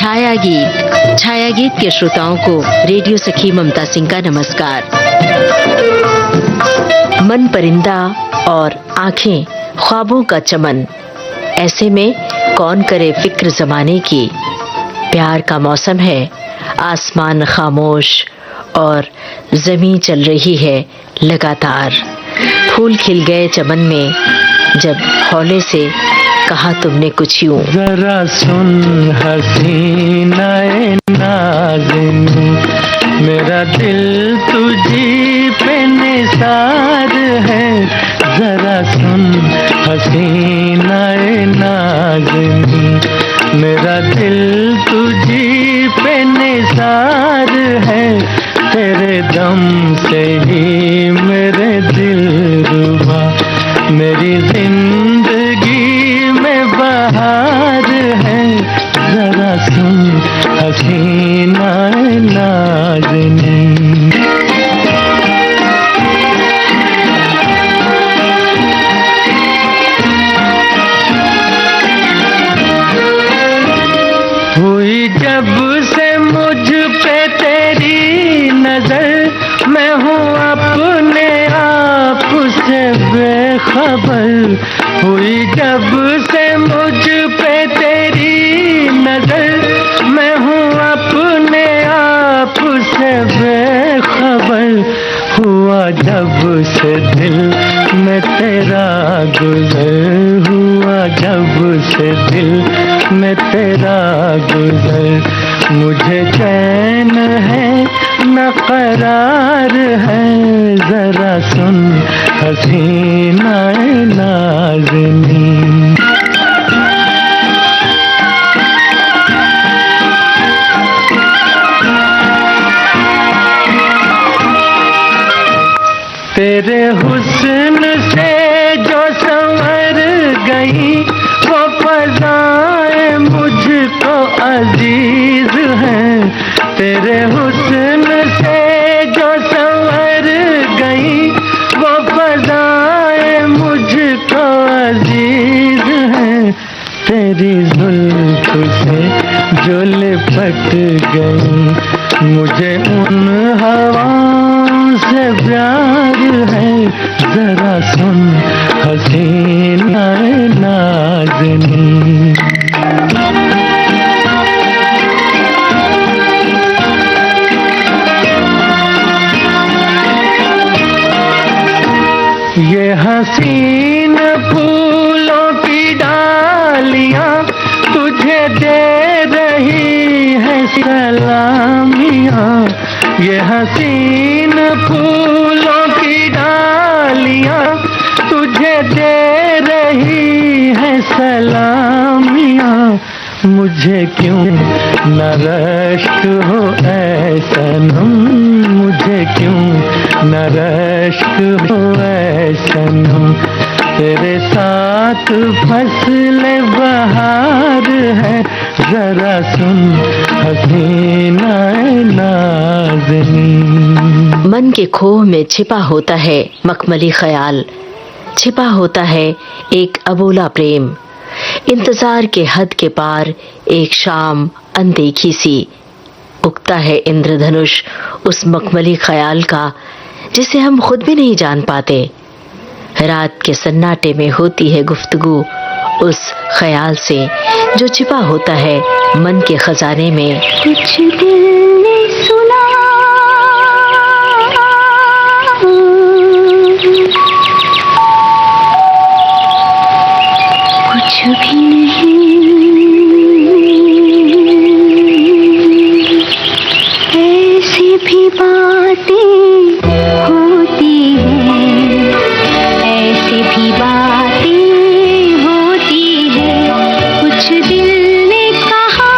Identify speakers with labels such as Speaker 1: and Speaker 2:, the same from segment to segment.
Speaker 1: छाया गीत के श्रोताओं को रेडियो सखी ममता सिंह का नमस्कार। मन परिंदा और आंखें ख्वाबों का चमन, ऐसे में कौन करे फिक्र जमाने की। प्यार का मौसम है, आसमान खामोश और जमीन चल रही है लगातार। फूल खिल गए चमन में जब हौले से कहा तुमने कुछ यूं।
Speaker 2: जरा सुन हसीनाए नाज़िनी, मेरा दिल तुझी पे निसार है। जरा सुन हसीनाए नाज़िनी, मेरा दिल तुझी पे निसार है। तेरे दम से ही मेरे दिल रुबा, मेरी जिंदगी में बहार है। जरा सुन हसीना नाज़िनी। हुई जब से मुझ पे तेरी नजर, मैं हूँ अपने आप से बेखबर। हुई जब से मुझ पे तेरी नजर, मैं हूँ अपने आप से बेखबर। हुआ जब से दिल में तेरा गुजर, हुआ जब से दिल में तेरा गुजर। मुझे चैन है न करार है। जरा सुन हसीना नाज़िनी। तेरे हुस्न से जो संवर गई, वो फज़ाएं मुझको अजीज हैं। तेरे हुस्न से जो संवर गई, वो फज़ाएं मुझको अजीज हैं। तेरी जुल्फ से जो लिपट गई, मुझे उन हवाओं से प्यार है। जरा सुन हसीना नाज़िनी। ये हसीन फूलों की डालियां तुझे दे रही है सलामियां। ये हसीन फूलों की डालियां तुझे दे रही है सलामियां। मुझे क्यों न रश्क हो ऐ सनम, मुझे क्यों न रश्क हो ऐ सनम। तेरे साथ फसले बहार है। जरा सुन हसीना नाज़िनी।
Speaker 1: मन के खोह में छिपा होता है मखमली ख्याल, छिपा होता है एक अबोला प्रेम। इंतजार के हद के पार एक शाम अनदेखी सी, उगता है इंद्रधनुष उस मखमली ख्याल का जिसे हम खुद भी नहीं जान पाते। रात के सन्नाटे में होती है गुफ्तगू उस ख्याल से जो छिपा होता है मन के खजाने में।
Speaker 3: कुछ दिल ने सुना, कुछ भी नहीं, ऐसी भी बातें होती हैं, ऐसी भी बातें होती हैं। कुछ दिल ने कहा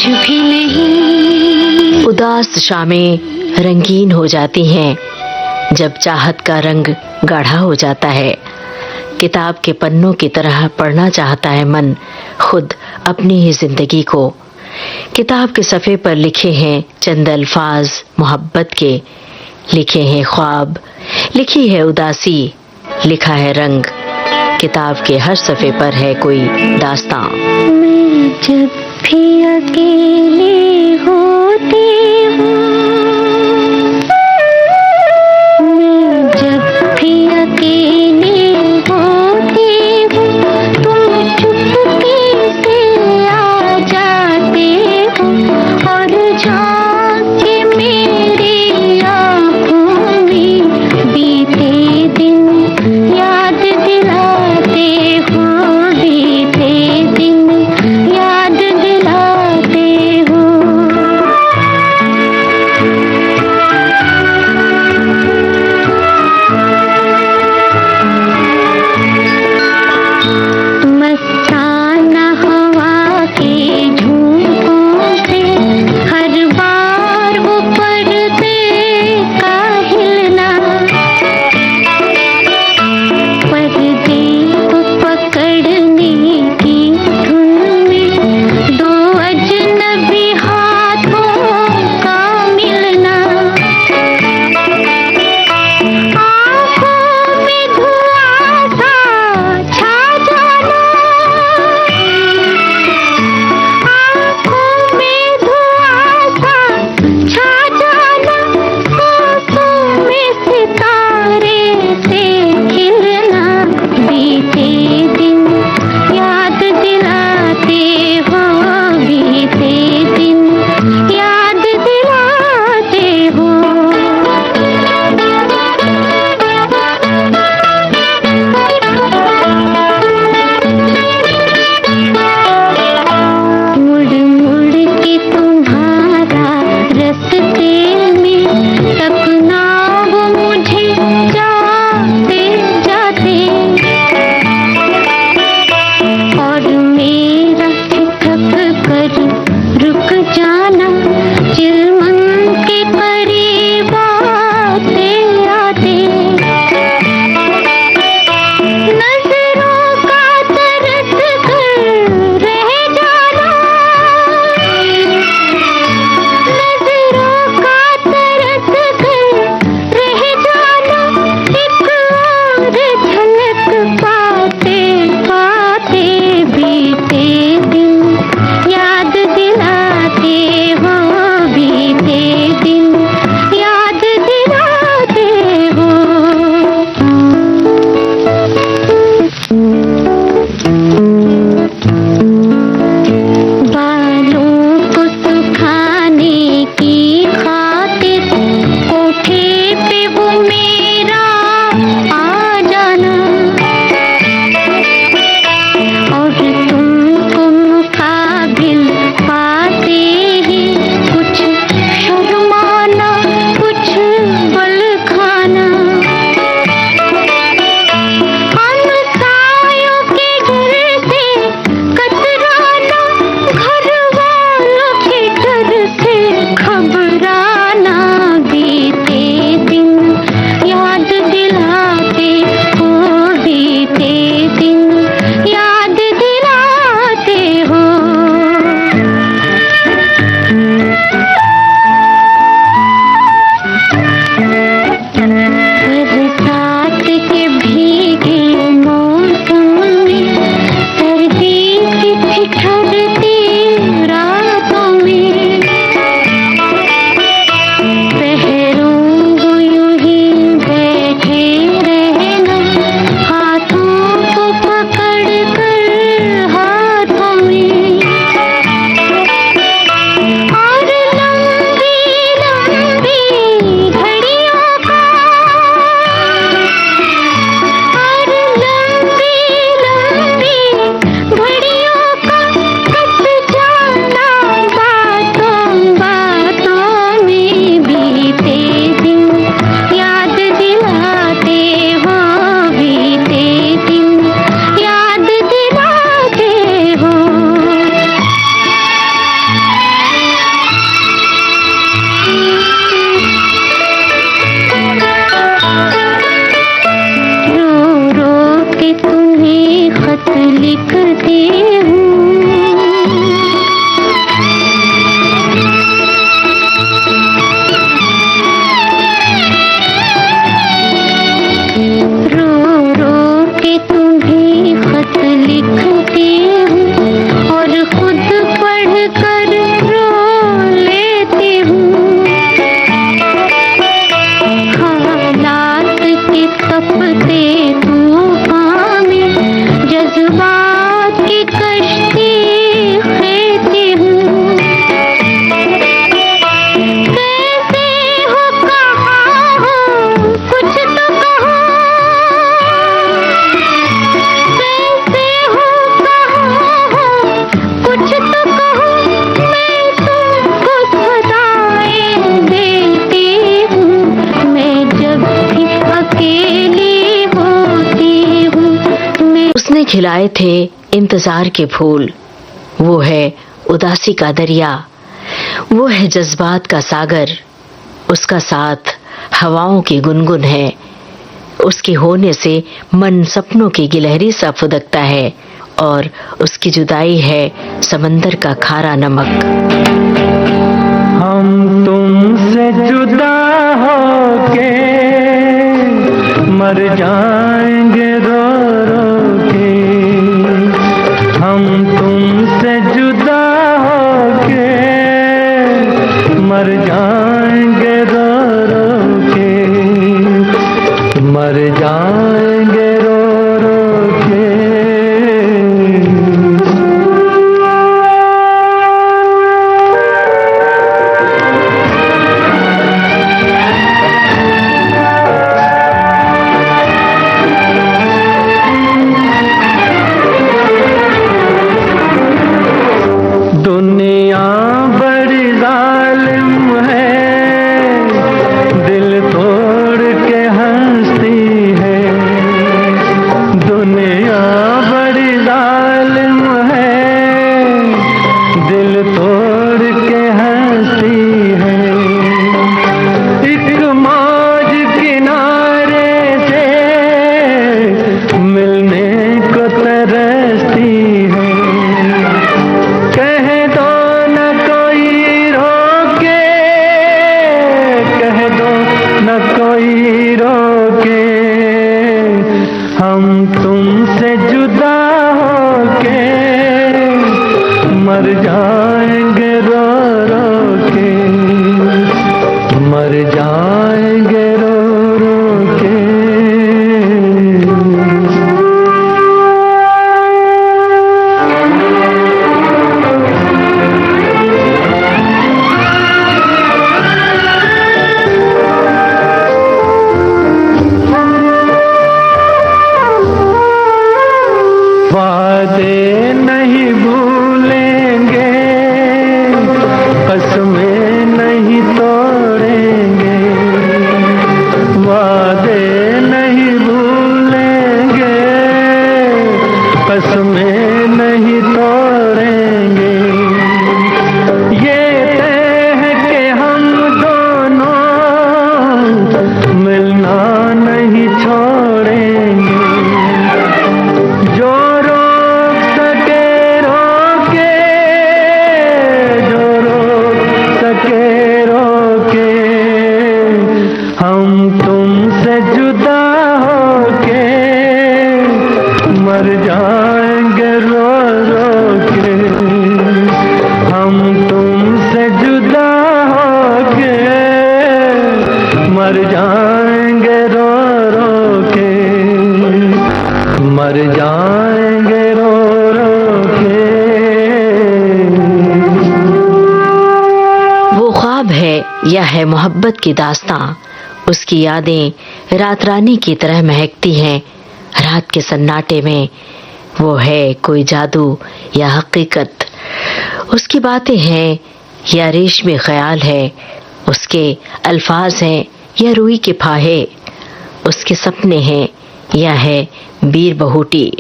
Speaker 3: कुछ भी नहीं।
Speaker 1: उदास शामें रंगीन हो जाती हैं जब चाहत का रंग गाढ़ा हो जाता है। किताब के पन्नों की तरह पढ़ना चाहता है मन खुद अपनी ही जिंदगी को। किताब के सफ़े पर लिखे हैं चंद अल्फाज मोहब्बत के, लिखे हैं ख्वाब, लिखी है उदासी, लिखा है रंग। किताब के हर सफ़े पर है कोई दास्तां।
Speaker 3: मैं जब भी अकेली होती हूँ, मैं जब भी अकेली होती हूँ, तुम चुपके से आ जाते हो और झांके मेरी आँखों में बीते दिन याद दिलाते हो, बीते दिन याद दिलाते हो।
Speaker 1: खिलाए थे इंतजार के फूल। वो है उदासी का दरिया, वो है जज्बात का सागर। उसका साथ हवाओं की गुनगुन है, उसके होने से मन सपनों की गिलहरी सा फुदकता है, और उसकी जुदाई है समंदर का खारा नमक।
Speaker 2: हम तुमसे जुदा होके मर जाएंगे रो रो के। हम तुमसे जुदा होके मर जाएंगे रो रो के, मर जाएंगे रो रो के। दुनिया बड़ी जालिम है, दिल तोड़ के हंसती है। दुनिया बड़ी जालिम है, दिल तोड़ के हंसती है। एक मौज किनारे से मिलने को तरसती है। कह दो न कोई रोके, कह दो न कोई रोके। हम तुमसे जुदा होके मर जाएंगे रो रो के, मर जाएंगे रो रो के। वादे नहीं भूलेंगे, कसमें नहीं तोड़ेंगे। वादे नहीं भूलेंगे, कसमें नहीं तोड़ेंगे। ये तय है कि हम दोनों मिलना नहीं छोड़ेंगे। जो रोक सके रोके, जो रोक सके रोके। हम तुमसे जुदा होके मर जाएंगे रो रो के। हम तुमसे जुदा होके मर जाएंगे रो रो के, मर जाएंगे रो रो के।
Speaker 1: वो ख्वाब है या है मोहब्बत की दास्तां, उसकी यादें रात रानी की तरह महकती हैं रात के सन्नाटे में। वो है कोई जादू या हकीकत, उसकी बातें हैं या रेशमी ख्याल है, उसके अल्फाज हैं या रूई के फाहे, उसके सपने हैं या है बीर बहूटी।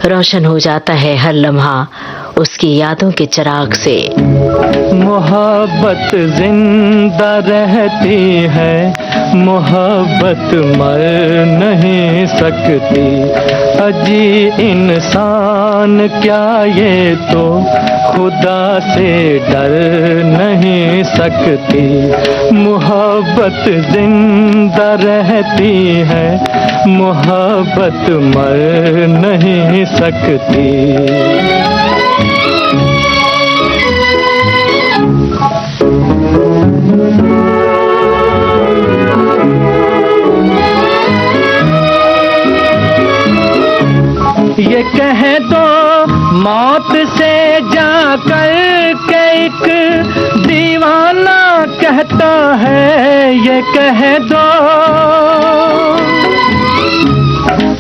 Speaker 1: रोशन हो जाता है हर लम्हा उसकी यादों के चिराग से।
Speaker 2: मोहब्बत जिंदा रहती है, मोहब्बत मर नहीं सकती। अजी इंसान क्या ये तो खुदा से डर नहीं सकती। मोहब्बत जिंदा रहती है, मोहब्बत मर नहीं सकती। ये कह दो मौत से जाकर के एक दीवाना कहता है। ये कह दो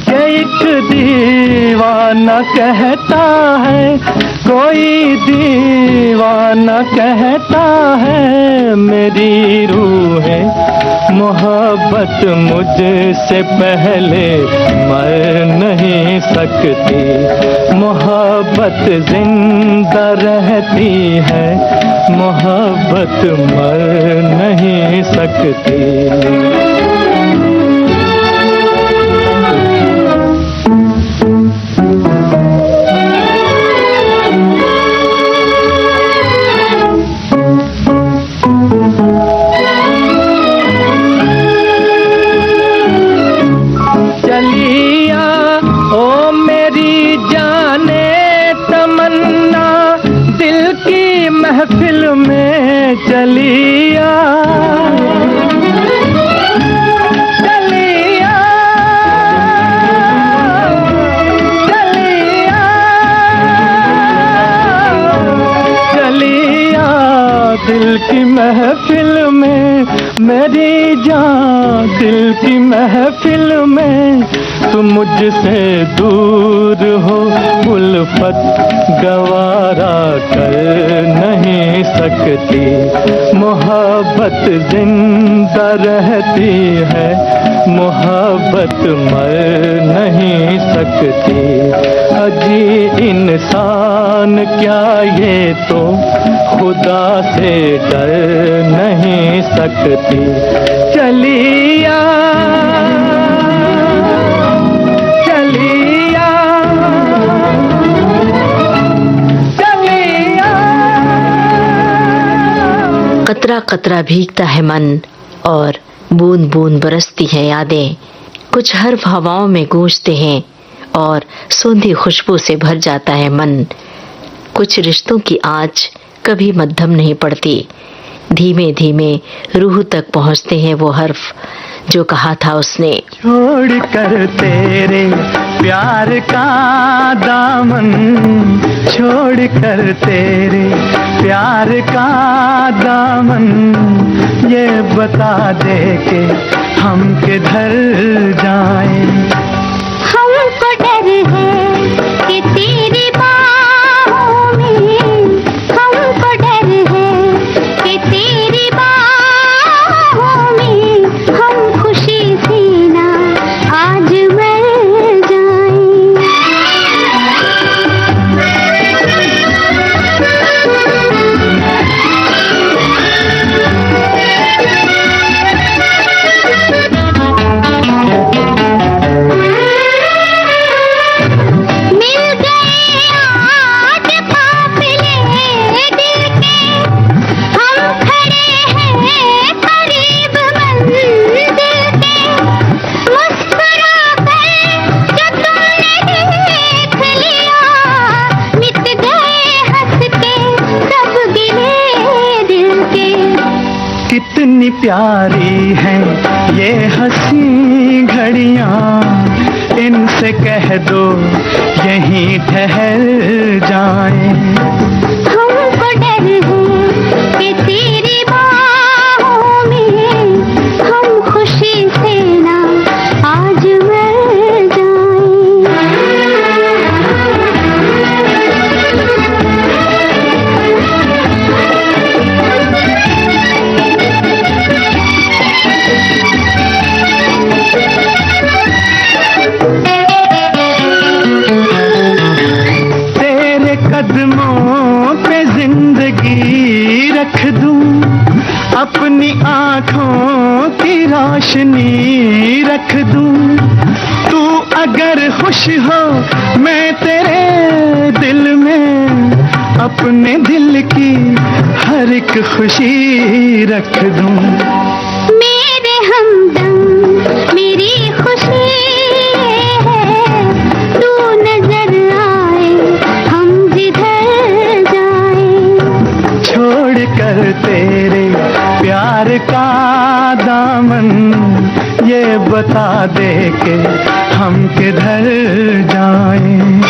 Speaker 2: कि एक दीवाना कहता है, कोई दीवाना कहता है। मेरी रूह है मोहब्बत मुझसे पहले मर नहीं सकती, मोहब्बत जिंदा रहती है, मोहब्बत मर नहीं सकती। महफिल में चलिया चलिया चलिया चलिया दिल की महफिल में, मेरी जान दिल की महफिल में, तुम मुझसे दूर हो उल्फत गवारा कर नहीं सकती, मोहब्बत जिंदा रहती है, मोहब्बत मर नहीं सकती। अजी इंसान क्या ये तो खुदा से डर नहीं सकती। चलिया
Speaker 1: कतरा कतरा भीगता है मन और बूंद बूंद बरसती हैं यादें, कुछ हर्फ हवाओं में गूंजते हैं और सूंधी खुशबू से भर जाता है मन। कुछ रिश्तों की आँच कभी मद्धम नहीं पड़ती, धीमे धीमे रूह तक पहुँचते हैं वो हर्फ जो कहा था उसने।
Speaker 2: छोड़ कर तेरे प्यार का दामन, छोड़ कर तेरे प्यार का दामन, ये बता दे के हम किधर जाएं।
Speaker 3: हमको डर है कि तेरी बाहों में, हमको डर है कि तेरी बाहों में हम खुशी से ना आज मर जाएं।
Speaker 2: कितनी प्यारी हैं ये हंसी घड़ियां, इनसे कह दो यहीं ठहर जाएं।
Speaker 3: हमको डर है कि तेरी बाहों में हम खुशी से ना आज मर जाएं।
Speaker 2: कदमों पे जिंदगी रख दूं, अपनी आँखों की रोशनी रख दूं। तू अगर खुश हो मैं तेरे दिल में अपने दिल की हर एक खुशी रख दूं।
Speaker 3: मेरे हमदम मेरी खुशी है, तू नजर आए हम जिधर जाएं।
Speaker 2: छोड़ कर तेरे प्यार का दामन, ये बता दे के हम किधर जाएं।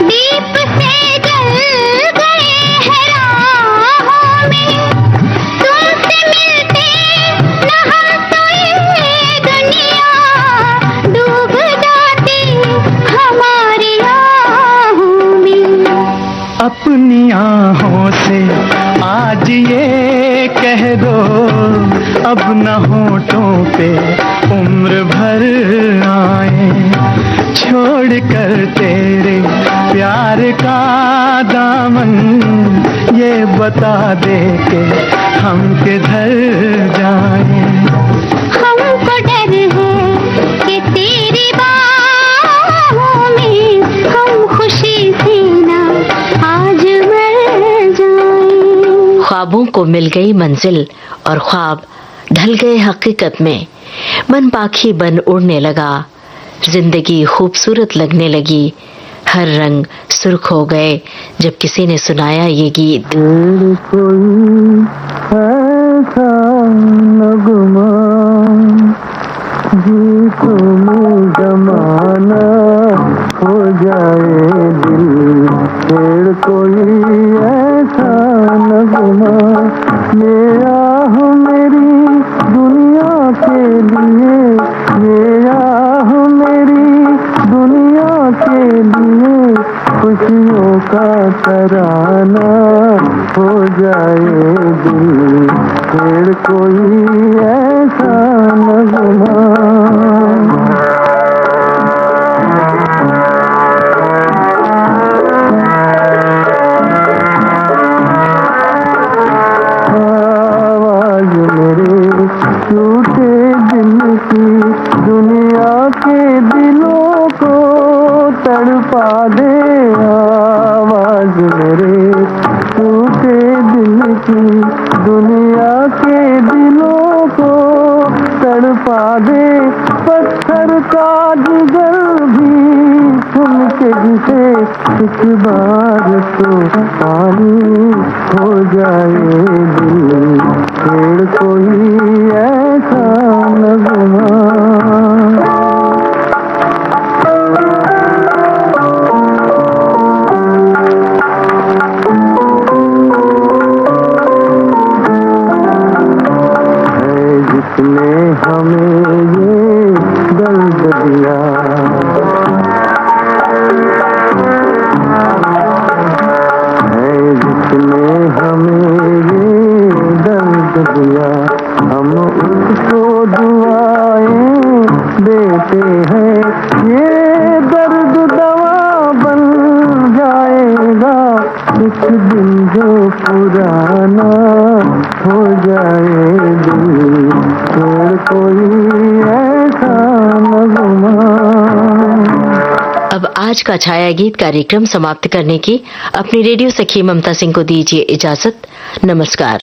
Speaker 3: दीप से जल गए हैं
Speaker 2: ये कह दो अब न होठों पे उम्र भर आए, छोड़ कर तेरे प्यार का दामन ये बता दे के हम किधर जाएं।
Speaker 3: हमको डर है कि तेरी बाहों में हम खुशी से ना आज मर जाएं।
Speaker 1: ख्वाबों को मिल गई मंजिल और ख्वाब ढल गए हकीकत में। मन पाखी बन उड़ने लगा, जिंदगी खूबसूरत लगने लगी, हर रंग सुर्ख हो गए जब किसी ने सुनाया ये गीत।
Speaker 2: तेरे कोई ऐसा नगमा जी तुम जमाना हो जाए दिल, तेरे कोई ऐसा नगमा मेरा हो मेरी दुनिया के लिए, मेरा हो मेरी दुनिया के लिए खुशियों का तराना हो जाए दिल, फिर कोई ऐसा नगमा। आवाज मेरे टूटे दिल की दुनिया के दिलों को तड़पा दे, आवाज मेरे टूटे दिल की दुनिया के दिलों को तड़पा दे, पत्थर का जिगर भी सुन के जिसे इस बार तो पानी हो जाए दिल, फिर कोई ऐसा नगमा। जिसने हमें ये दर्द दिया, है जिसने हमें ये दर्द दिया, हम उसको दुआएं देते हैं, ये दर्द दवा बन जाएगा कुछ दिन जो पुराना हो जाए दिल, फिर कोई ऐसा नगमा।
Speaker 1: अब आज का छाया गीत कार्यक्रम समाप्त करने की अपनी रेडियो सखी ममता सिंह को दीजिए इजाजत। नमस्कार।